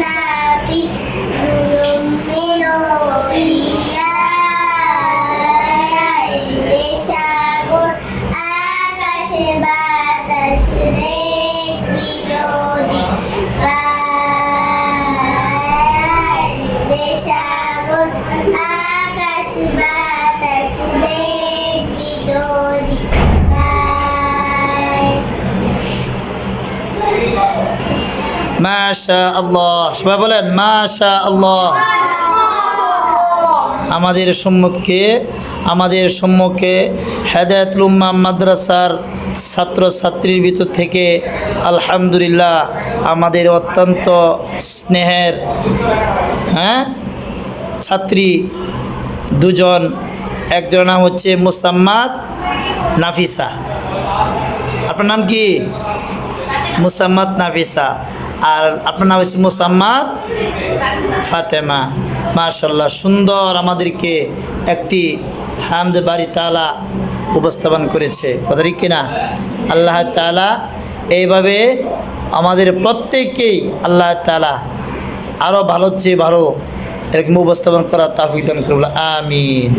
নাফি মিলো সাগর আকাশে বাতাস দেখবি যদি সাগর আকাশ বাতাস দেখবি যদি মাশা আল্লাহ, সবাই বলেন মাশা আল্লাহ। আমাদের সম্মুখে হেদায়েতুল উম্মাহ মাদ্রাসার ছাত্রছাত্রীর ভিতর থেকে আলহামদুলিল্লাহ আমাদের অত্যন্ত স্নেহের ছাত্রী দুজন, একজনের নাম হচ্ছে মুসাম্মাদ নাফিসা। আপনার নাম কি? মুসাম্মাদ নাফিসা। আর আপনার নাম হচ্ছে মুসাম্মাদ ফাতেমা। মাশাআল্লাহ, সুন্দর আমাদেরকে একটি হামদ বাড়ি তাআলা উপস্থাপন করেছে, কথা ঠিক কিনা? আল্লাহ তাআলা এইভাবে আমাদের প্রত্যেককেই আল্লাহ তাআলা আরও ভালো চেয়ে ভালো এরকম উপস্থাপন করার তৌফিক দান করুন, আমিন।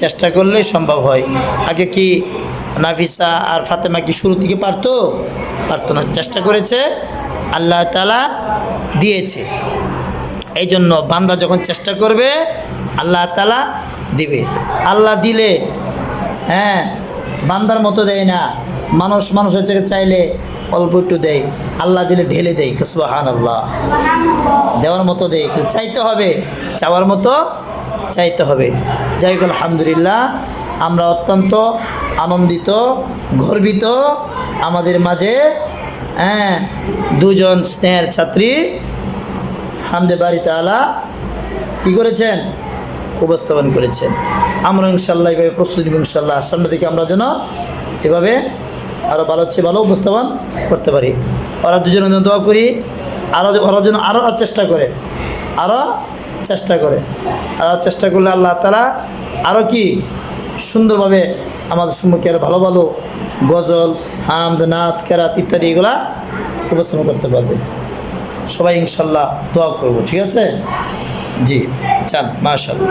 চেষ্টা করলেই সম্ভব হয়। আগে কি নাফিসা আর ফাতেমা কি শুরু থেকে পারতো না, চেষ্টা করেছে, আল্লাহ তাআলা দিয়েছে। এই জন্য বান্দা যখন চেষ্টা করবে আল্লাহ তাআলা দিবে। আল্লাহ দিলে বান্দার মতো দেয় না, মানুষের থেকে চাইলে অল্প একটু দেয়, আল্লাহ দিলে ঢেলে দেয়। সুবহানাল্লাহ, দেওয়ার মতো দেয়, চাইতে হবে, চাওয়ার মতো চাইতে হবে। যাই হোক, আলহামদুলিল্লাহ আমরা অত্যন্ত আনন্দিত, গর্বিত আমাদের মাঝে দুজন স্নেহের ছাত্রী হামদে বাড়ি তাআলা কী করেছেন? উপস্থাপন করেছেন। আমরা ইনশাল্লাহ এভাবে প্রস্তুতি নিব, ইনশাল্লাহ সামনে থেকে আমরা যেন এভাবে আরও ভালো হচ্ছে ভালো উপস্থাপন করতে পারি। ওরা দুজনের জন্য দোয়া করি, ওরা যেন আরও চেষ্টা করে, আরও চেষ্টা করলে আল্লাহ তাআলা আরও কি সুন্দরভাবে আমাদের সম্মুখে আরও ভালো ভালো গজল, হামদ, নাত, কেরাত ইত্যাদি এগুলা উপস্থাপন করতে পারবে। সবাই ইনশাল্লাহ দোয়া করব, ঠিক আছে? জি, চান। মাশাআল্লাহ।